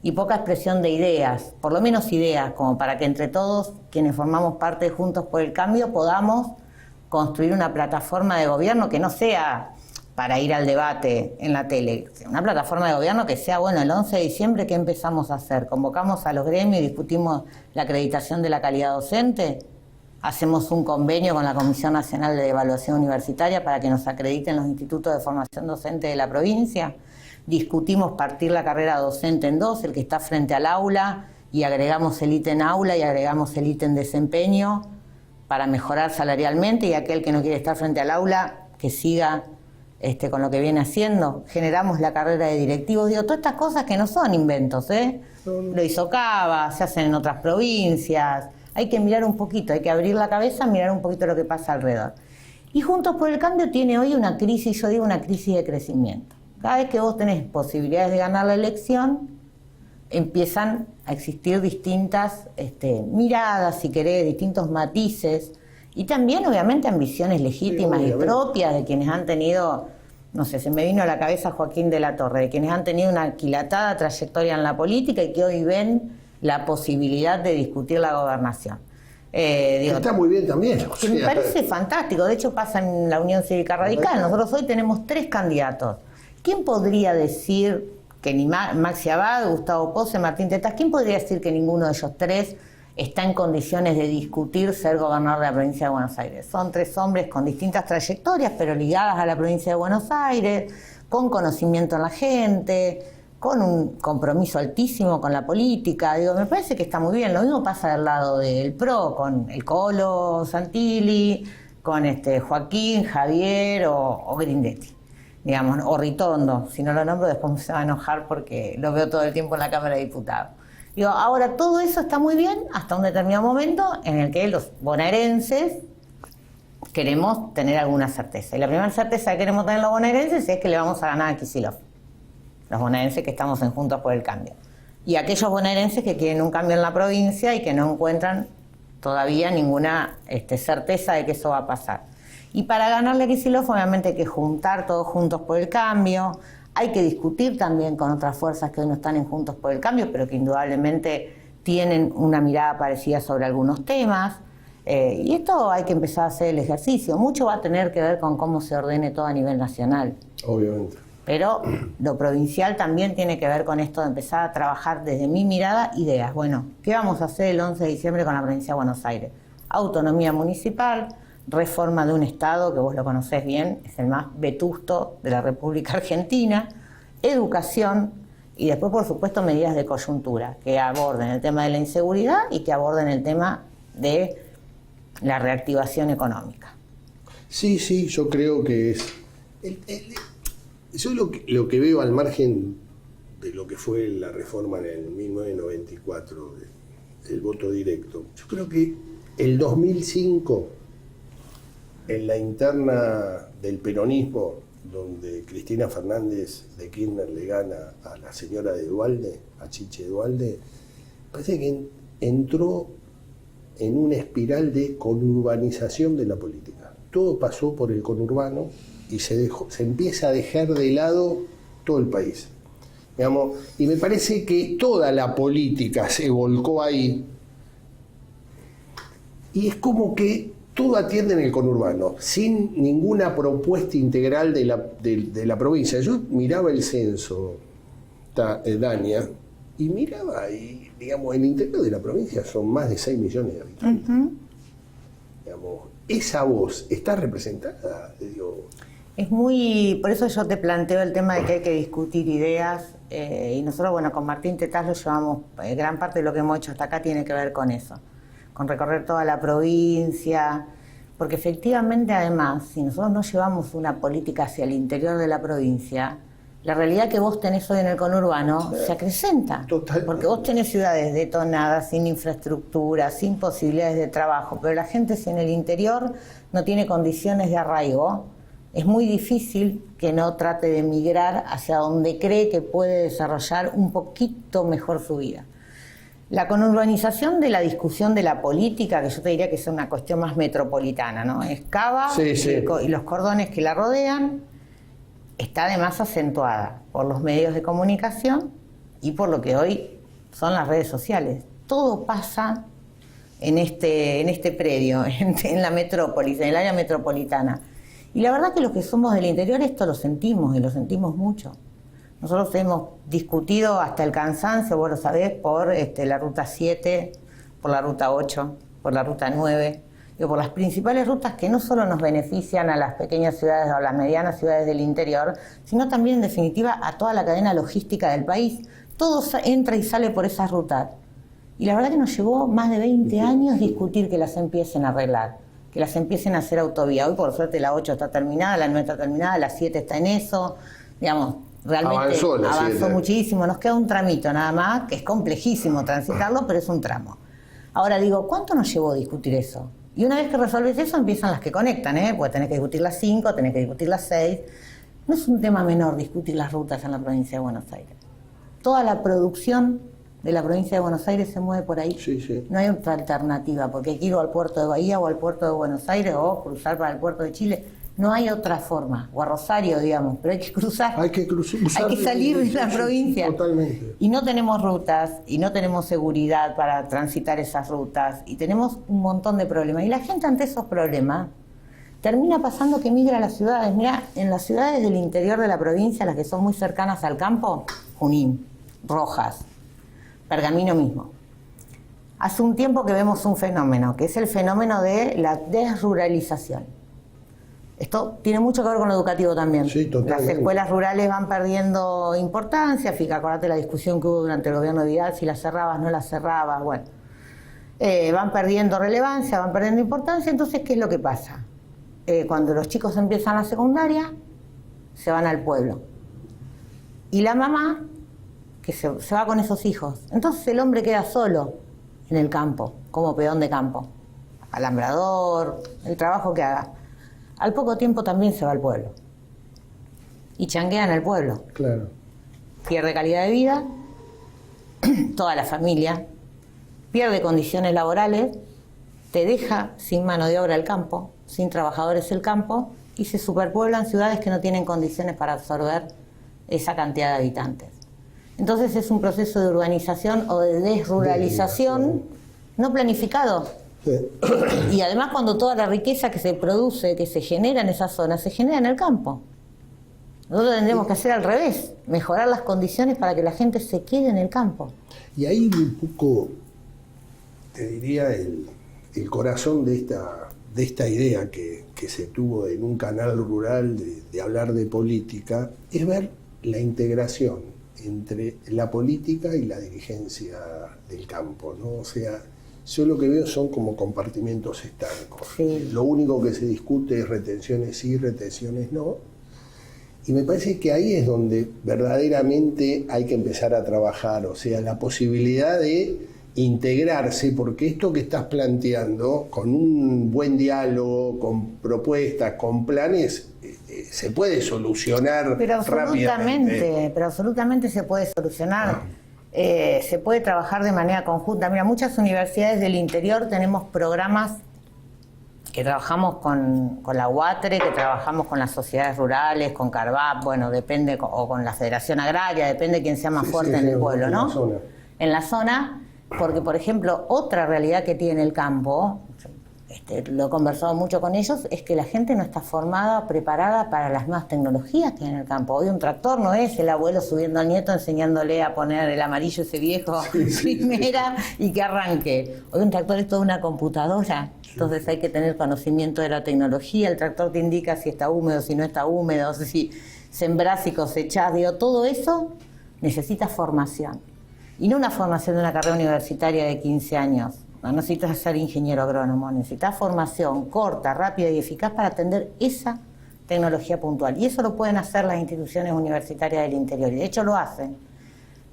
y poca expresión de ideas, por lo menos ideas, como para que entre todos, quienes formamos parte de Juntos por el Cambio, podamos construir una plataforma de gobierno que no sea para ir al debate en la tele, una plataforma de gobierno que sea, bueno, el 11 de diciembre, ¿qué empezamos a hacer? ¿Convocamos a los gremios y discutimos la acreditación de la calidad docente? ¿Hacemos un convenio con la Comisión Nacional de Evaluación Universitaria para que nos acrediten los institutos de formación docente de la provincia? Discutimos partir la carrera docente en dos, el que está frente al aula, y agregamos el ítem aula y agregamos el ítem desempeño para mejorar salarialmente, y aquel que no quiere estar frente al aula, que siga con lo que viene haciendo. Generamos la carrera de directivos. Digo, todas estas cosas que no son inventos, Lo hizo Cava, se hacen en otras provincias. Hay que mirar un poquito, hay que abrir la cabeza, mirar un poquito lo que pasa alrededor. Y Juntos por el Cambio tiene hoy una crisis, yo digo una crisis de crecimiento. Cada vez que vos tenés posibilidades de ganar la elección, empiezan a existir distintas miradas, si querés, distintos matices, y también obviamente ambiciones legítimas y propias de quienes han tenido, no sé, se me vino a la cabeza Joaquín de la Torre, de quienes han tenido una aquilatada trayectoria en la política y que hoy ven la posibilidad de discutir la gobernación. Está muy bien también. Que me parece fantástico, de hecho pasa en la Unión Cívica Radical. Nosotros hoy tenemos 3 candidatos. ¿Quién podría decir que ni Maxi Abad, Gustavo Pose, Martín Tetas, quién podría decir que ninguno de ellos 3 está en condiciones de discutir ser gobernador de la provincia de Buenos Aires? Son 3 hombres con distintas trayectorias, pero ligadas a la provincia de Buenos Aires, con conocimiento en la gente, con un compromiso altísimo con la política. Digo, me parece que está muy bien. Lo mismo pasa del lado del PRO, con el Colo Santilli, con Joaquín, Javier o Grindetti, digamos, o Ritondo. Si no lo nombro, después se va a enojar porque lo veo todo el tiempo en la Cámara de Diputados. Digo, ahora todo eso está muy bien hasta un determinado momento en el que los bonaerenses queremos tener alguna certeza. Y la primera certeza que queremos tener los bonaerenses es que le vamos a ganar a Kicillof. Los bonaerenses que estamos en Juntos por el Cambio. Y aquellos bonaerenses que quieren un cambio en la provincia y que no encuentran todavía ninguna certeza de que eso va a pasar. Y para ganarle a Kicillof, obviamente hay que juntar todos Juntos por el Cambio. Hay que discutir también con otras fuerzas que hoy no están en Juntos por el Cambio, pero que indudablemente tienen una mirada parecida sobre algunos temas. Y esto hay que empezar a hacer el ejercicio. Mucho va a tener que ver con cómo se ordene todo a nivel nacional. Obviamente. Pero lo provincial también tiene que ver con esto de empezar a trabajar desde mi mirada ideas. Bueno, ¿qué vamos a hacer el 11 de diciembre con la provincia de Buenos Aires? Autonomía municipal, reforma de un Estado que vos lo conocés bien, es el más vetusto de la República Argentina, educación y después, por supuesto, medidas de coyuntura que aborden el tema de la inseguridad y que aborden el tema de la reactivación económica. Sí, yo creo que es... Yo lo que veo al margen de lo que fue la reforma en el 1994, el voto directo, yo creo que el 2005, en la interna del peronismo, donde Cristina Fernández de Kirchner le gana a la señora de Duhalde, a Chiche Duhalde, parece que entró en una espiral de conurbanización de la política. Todo pasó por el conurbano y se empieza a dejar de lado todo el país. Digamos, y me parece que toda la política se volcó ahí y es como que todo atiende en el conurbano, sin ninguna propuesta integral de la provincia. Yo miraba el censo, Dania, y miraba, y, digamos, el interior de la provincia son más de 6 millones de habitantes. Digamos, esa voz está representada, digo. Es por eso yo te planteo el tema de que hay que discutir ideas, y nosotros, bueno, con Martín Tetaz lo llevamos, gran parte de lo que hemos hecho hasta acá tiene que ver con eso, con recorrer toda la provincia, porque efectivamente, además, si nosotros no llevamos una política hacia el interior de la provincia, la realidad que vos tenés hoy en el conurbano se acrecenta. Totalmente. Porque vos tenés ciudades detonadas, sin infraestructura, sin posibilidades de trabajo, pero la gente si en el interior no tiene condiciones de arraigo, es muy difícil que no trate de migrar hacia donde cree que puede desarrollar un poquito mejor su vida. La conurbanización de la discusión de la política, que yo te diría que es una cuestión más metropolitana, ¿no? Es Cava y los cordones que la rodean, está además acentuada por los medios de comunicación y por lo que hoy son las redes sociales. Todo pasa en este predio, en la metrópolis, en el área metropolitana. Y la verdad que los que somos del interior esto lo sentimos, y lo sentimos mucho. Nosotros hemos discutido hasta el cansancio, vos lo sabés, por la ruta 7, por la ruta 8, por la ruta 9, por las principales rutas que no solo nos benefician a las pequeñas ciudades o a las medianas ciudades del interior, sino también en definitiva a toda la cadena logística del país. Todo entra y sale por esas rutas. Y la verdad que nos llevó más de 20 años discutir que las empiecen a arreglar, que las empiecen a hacer autovía. Hoy por suerte la 8 está terminada, la 9 está terminada, la 7 está en eso, digamos, realmente avanzó muchísimo. Nos queda un tramito nada más, que es complejísimo transitarlo, pero es un tramo. Ahora digo, ¿cuánto nos llevó a discutir eso? Y una vez que resuelves eso, empiezan las que conectan, porque tenés que discutir las 5, tenés que discutir las 6. No es un tema menor discutir las rutas en la provincia de Buenos Aires. Toda la producción de la provincia de Buenos Aires se mueve por ahí. Sí, sí. No hay otra alternativa, porque hay que ir al puerto de Bahía o al puerto de Buenos Aires o cruzar para el puerto de Chile. No hay otra forma, o a Rosario, digamos, pero hay que cruzar. Hay que salir de la provincia. Totalmente. Y no tenemos rutas, y no tenemos seguridad para transitar esas rutas, y tenemos un montón de problemas. Y la gente ante esos problemas termina pasando que migra a las ciudades. Mirá, en las ciudades del interior de la provincia, las que son muy cercanas al campo, Junín, Rojas, Pergamino mismo. Hace un tiempo que vemos un fenómeno, que es el fenómeno de la desruralización. Esto tiene mucho que ver con lo educativo también. Sí, totalmente. Las escuelas rurales van perdiendo importancia. Fíjate, acordate la discusión que hubo durante el gobierno de Vidal, si las cerrabas, no las cerrabas, bueno. Van perdiendo relevancia, van perdiendo importancia. Entonces, ¿qué es lo que pasa? Cuando los chicos empiezan la secundaria, se van al pueblo. Y la mamá, que se va con esos hijos. Entonces el hombre queda solo en el campo, como peón de campo. Alambrador, el trabajo que haga. Al poco tiempo también se va al pueblo. Y changuea en el pueblo. Claro. Pierde calidad de vida, toda la familia, pierde condiciones laborales, te deja sin mano de obra el campo, sin trabajadores el campo, y se superpueblan ciudades que no tienen condiciones para absorber esa cantidad de habitantes. Entonces es un proceso de urbanización o de desruralización no planificado. Sí. Y además cuando toda la riqueza que se produce, que se genera en esa zona, se genera en el campo. Nosotros tendremos que hacer al revés, mejorar las condiciones para que la gente se quede en el campo. Y ahí un poco, te diría, el corazón de esta idea que se tuvo en un canal rural de hablar de política, es ver la integración entre la política y la dirigencia del campo, ¿no? O sea, yo lo que veo son como compartimentos estancos. Sí. Lo único que se discute es retenciones sí, retenciones no. Y me parece que ahí es donde verdaderamente hay que empezar a trabajar, o sea, la posibilidad de integrarse, porque esto que estás planteando, con un buen diálogo, con propuestas, con planes, se puede solucionar rápidamente. Pero absolutamente se puede solucionar. Se puede trabajar de manera conjunta. Mira, muchas universidades del interior tenemos programas que trabajamos con la UATRE, que trabajamos con las sociedades rurales, con Carvap, bueno, depende, o con la Federación Agraria, depende de quién sea más fuerte en el pueblo, ¿no? En la zona, porque, por ejemplo, otra realidad que tiene el campo, lo he conversado mucho con ellos, es que la gente no está formada, preparada para las nuevas tecnologías que hay en el campo. Hoy un tractor no es el abuelo subiendo al nieto enseñándole a poner el amarillo ese viejo primera y que arranque. Hoy un tractor es toda una computadora. Entonces hay que tener conocimiento de la tecnología, el tractor te indica si está húmedo, si no está húmedo, si sembrás y cosechás, digo, todo eso necesita formación. Y no una formación de una carrera universitaria de 15 años, no necesitas ser ingeniero agrónomo, necesitas formación corta, rápida y eficaz para atender esa tecnología puntual. Y eso lo pueden hacer las instituciones universitarias del interior, y de hecho lo hacen.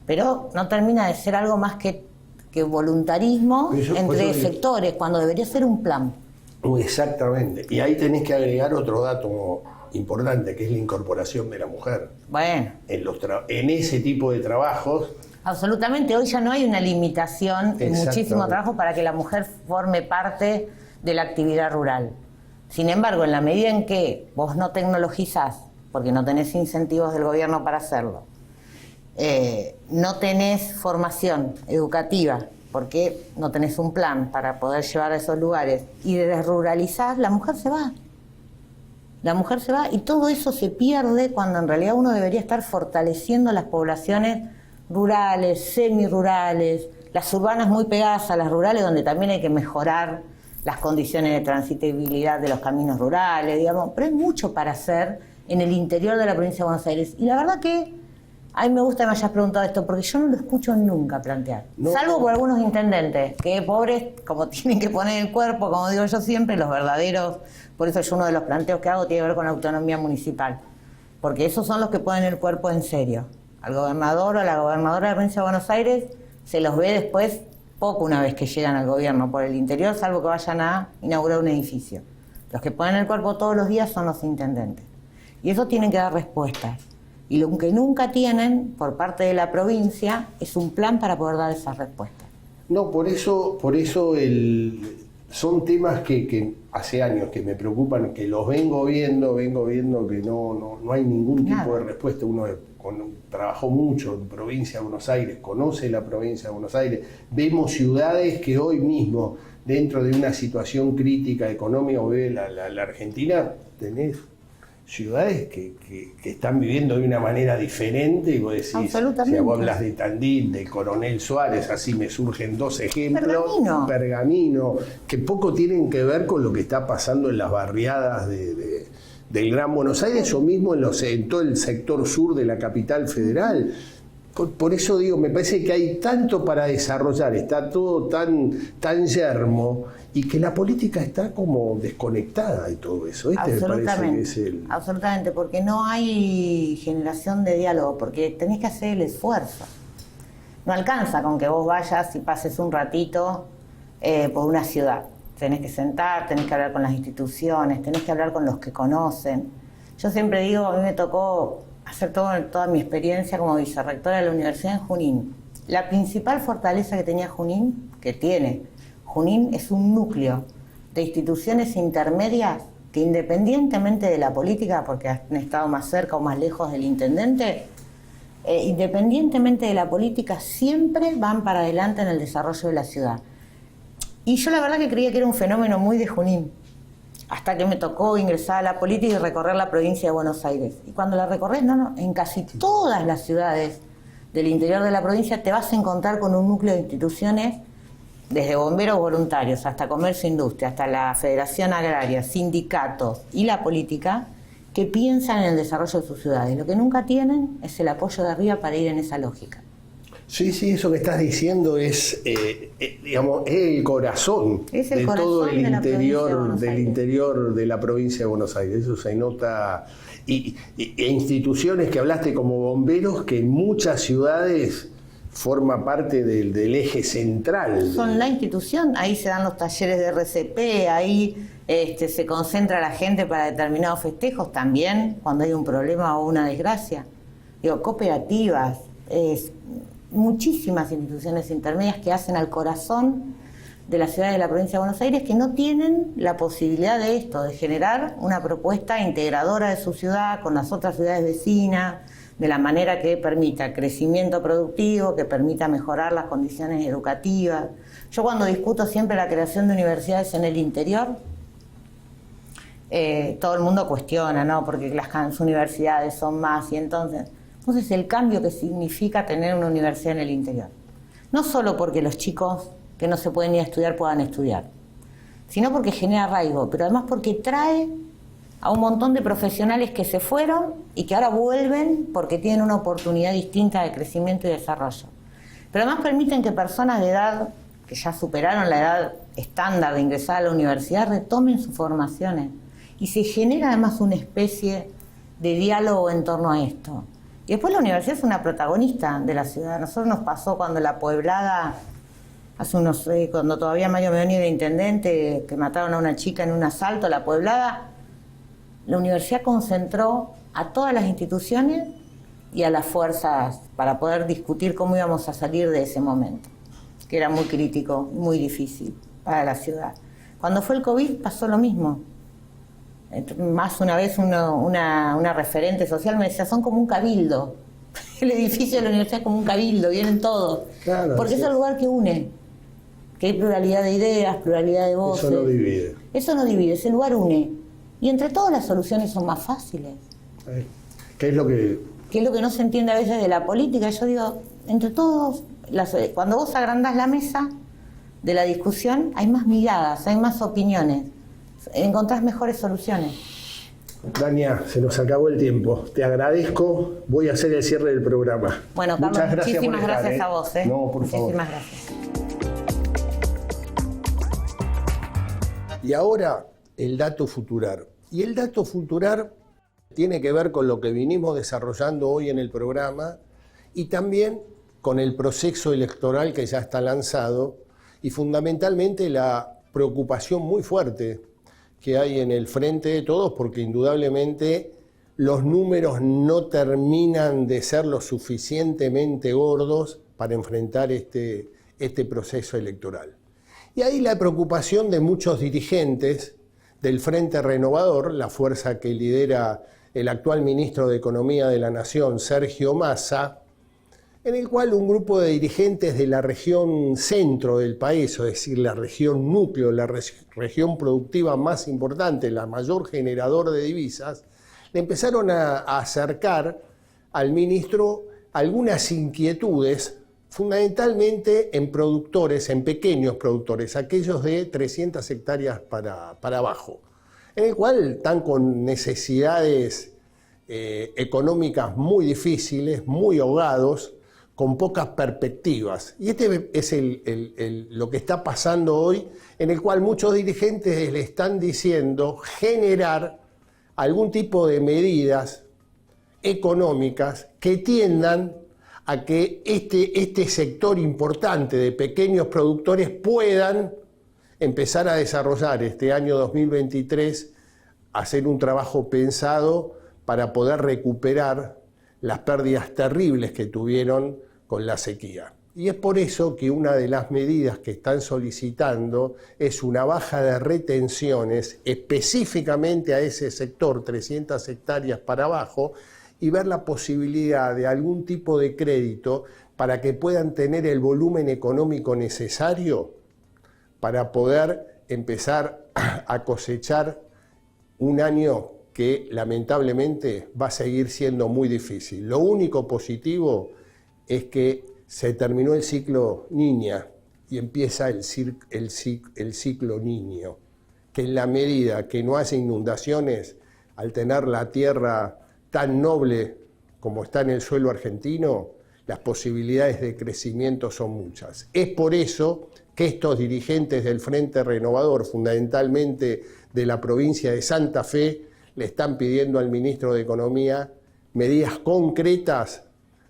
Pero no termina de ser algo más que voluntarismo entre sectores, cuando debería ser un plan. Exactamente. Y ahí tenés que agregar otro dato importante, que es la incorporación de la mujer. Bueno. En ese tipo de trabajos. Absolutamente. Hoy ya no hay una limitación en muchísimo trabajo para que la mujer forme parte de la actividad rural. Sin embargo, en la medida en que vos no tecnologizás, porque no tenés incentivos del gobierno para hacerlo, no tenés formación educativa, porque no tenés un plan para poder llevar a esos lugares, y desruralizás, la mujer se va. La mujer se va y todo eso se pierde cuando en realidad uno debería estar fortaleciendo las poblaciones rurales, semirurales, las urbanas muy pegadas a las rurales, donde también hay que mejorar las condiciones de transitabilidad de los caminos rurales, digamos, pero hay mucho para hacer en el interior de la provincia de Buenos Aires. Y la verdad que a mí me gusta que me hayas preguntado esto, porque yo no lo escucho nunca plantear. No. Salvo por algunos intendentes, que pobres, como tienen que poner el cuerpo, como digo yo siempre, los verdaderos. Por eso yo uno de los planteos que hago tiene que ver con la autonomía municipal. Porque esos son los que ponen el cuerpo en serio. Al gobernador o a la gobernadora de la provincia de Buenos Aires se los ve después poco una vez que llegan al gobierno por el interior, salvo que vayan a inaugurar un edificio. Los que ponen el cuerpo todos los días son los intendentes. Y eso tienen que dar respuestas. Y lo que nunca tienen por parte de la provincia es un plan para poder dar esas respuestas. No, por eso son temas que hace años que me preocupan, que los vengo viendo que no hay ningún tipo de respuesta. Uno trabajó mucho en provincia de Buenos Aires, conoce la provincia de Buenos Aires, vemos ciudades que hoy mismo, dentro de una situación crítica económica, o ve la Argentina, tenés ciudades que están viviendo de una manera diferente, y vos decís, si vos hablas de Tandil, de Coronel Suárez, así me surgen dos ejemplos. Pergamino, que poco tienen que ver con lo que está pasando en las barriadas del Gran Buenos Aires, o mismo en todo el sector sur de la capital federal. Por eso digo, me parece que hay tanto para desarrollar, está todo tan yermo, y que la política está como desconectada de todo eso. Absolutamente, porque no hay generación de diálogo, porque tenés que hacer el esfuerzo. No alcanza con que vos vayas y pases un ratito por una ciudad. Tenés que sentar, tenés que hablar con las instituciones, tenés que hablar con los que conocen. Yo siempre digo, a mí me tocó hacer toda mi experiencia como vicerrectora de la Universidad en Junín. La principal fortaleza que tenía Junín, que tiene Junín, es un núcleo de instituciones intermedias que, independientemente de la política, porque han estado más cerca o más lejos del intendente, independientemente de la política, siempre van para adelante en el desarrollo de la ciudad. Y yo la verdad que creía que era un fenómeno muy de Junín, hasta que me tocó ingresar a la política y recorrer la provincia de Buenos Aires. Y cuando la recorres, en casi todas las ciudades del interior de la provincia te vas a encontrar con un núcleo de instituciones, desde bomberos voluntarios hasta comercio e industria, hasta la Federación Agraria, sindicatos y la política, que piensan en el desarrollo de sus ciudades. Lo que nunca tienen es el apoyo de arriba para ir en esa lógica. Sí, sí, eso que estás diciendo es, digamos, el corazón Es el de corazón todo de la provincia de Buenos Aires. interior de la provincia de Buenos Aires. Eso se nota. E instituciones que hablaste como bomberos, que en muchas ciudades forma parte del eje central. Son la institución, ahí se dan los talleres de RCP, ahí se concentra la gente para determinados festejos también, cuando hay un problema o una desgracia. Digo, cooperativas, muchísimas instituciones intermedias que hacen al corazón de la ciudad de la provincia de Buenos Aires, que no tienen la posibilidad de esto, de generar una propuesta integradora de su ciudad con las otras ciudades vecinas, de la manera que permita crecimiento productivo, que permita mejorar las condiciones educativas. Yo cuando discuto siempre la creación de universidades en el interior, todo el mundo cuestiona, ¿no? Porque las universidades son más, y entonces el cambio que significa tener una universidad en el interior. No solo porque los chicos que no se pueden ir a estudiar puedan estudiar, sino porque genera arraigo, pero además porque trae a un montón de profesionales que se fueron y que ahora vuelven porque tienen una oportunidad distinta de crecimiento y desarrollo. Pero además permiten que personas de edad, que ya superaron la edad estándar de ingresar a la universidad, retomen sus formaciones. Y se genera además una especie de diálogo en torno a esto. Y después la universidad es una protagonista de la ciudad. A nosotros nos pasó cuando la Pueblada, cuando todavía Mario Meoni era intendente, que mataron a una chica en un asalto, la Pueblada, la universidad concentró a todas las instituciones y a las fuerzas para poder discutir cómo íbamos a salir de ese momento, que era muy crítico, muy difícil para la ciudad. Cuando fue el COVID pasó lo mismo. Más una vez una referente social me decía, son como un cabildo. El edificio de la universidad es como un cabildo, vienen todos. Claro, porque sí. Es el lugar que une, que hay pluralidad de ideas, pluralidad de voces. Eso no divide. Eso no divide, ese lugar une. Y entre todos las soluciones son más fáciles. ¿Qué es lo que...? ¿Qué es lo que no se entiende a veces de la política? Yo digo, entre todos, cuando vos agrandás la mesa de la discusión, hay más miradas, hay más opiniones, encontrás mejores soluciones. Dania, se nos acabó el tiempo. Te agradezco. Voy a hacer el cierre del programa. Bueno, Carlos, muchísimas gracias a vos. No, por favor. Muchísimas gracias. Y ahora, el dato futurar. Y el dato futurar tiene que ver con lo que vinimos desarrollando hoy en el programa y también con el proceso electoral que ya está lanzado y fundamentalmente la preocupación muy fuerte que hay en el frente de todos, porque indudablemente los números no terminan de ser lo suficientemente gordos para enfrentar este proceso electoral. Y ahí la preocupación de muchos dirigentes del Frente Renovador, la fuerza que lidera el actual ministro de Economía de la Nación, Sergio Massa, en el cual un grupo de dirigentes de la región centro del país, es decir, la región núcleo, la región productiva más importante, la mayor generador de divisas, le empezaron a acercar al ministro algunas inquietudes, fundamentalmente en productores, en pequeños productores, aquellos de 300 hectáreas para abajo, en el cual están con necesidades económicas muy difíciles, muy ahogados, con pocas perspectivas. Y este es lo que está pasando hoy, en el cual muchos dirigentes le están diciendo generar algún tipo de medidas económicas que tiendan a que este sector importante de pequeños productores puedan empezar a desarrollar este año 2023, hacer un trabajo pensado para poder recuperar las pérdidas terribles que tuvieron con la sequía. Y es por eso que una de las medidas que están solicitando es una baja de retenciones específicamente a ese sector, 300 hectáreas para abajo, y ver la posibilidad de algún tipo de crédito para que puedan tener el volumen económico necesario para poder empezar a cosechar un año que lamentablemente va a seguir siendo muy difícil. Lo único positivo es que se terminó el ciclo niña y empieza el ciclo niño, que en la medida que no haya inundaciones, al tener la tierra tan noble como está en el suelo argentino, las posibilidades de crecimiento son muchas. Es por eso que estos dirigentes del Frente Renovador, fundamentalmente de la provincia de Santa Fe, le están pidiendo al ministro de Economía medidas concretas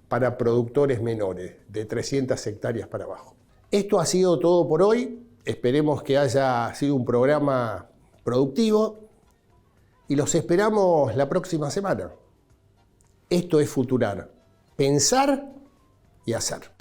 para productores menores, de 300 hectáreas para abajo. Esto ha sido todo por hoy. Esperemos que haya sido un programa productivo y los esperamos la próxima semana. Esto es Futurar, pensar y hacer.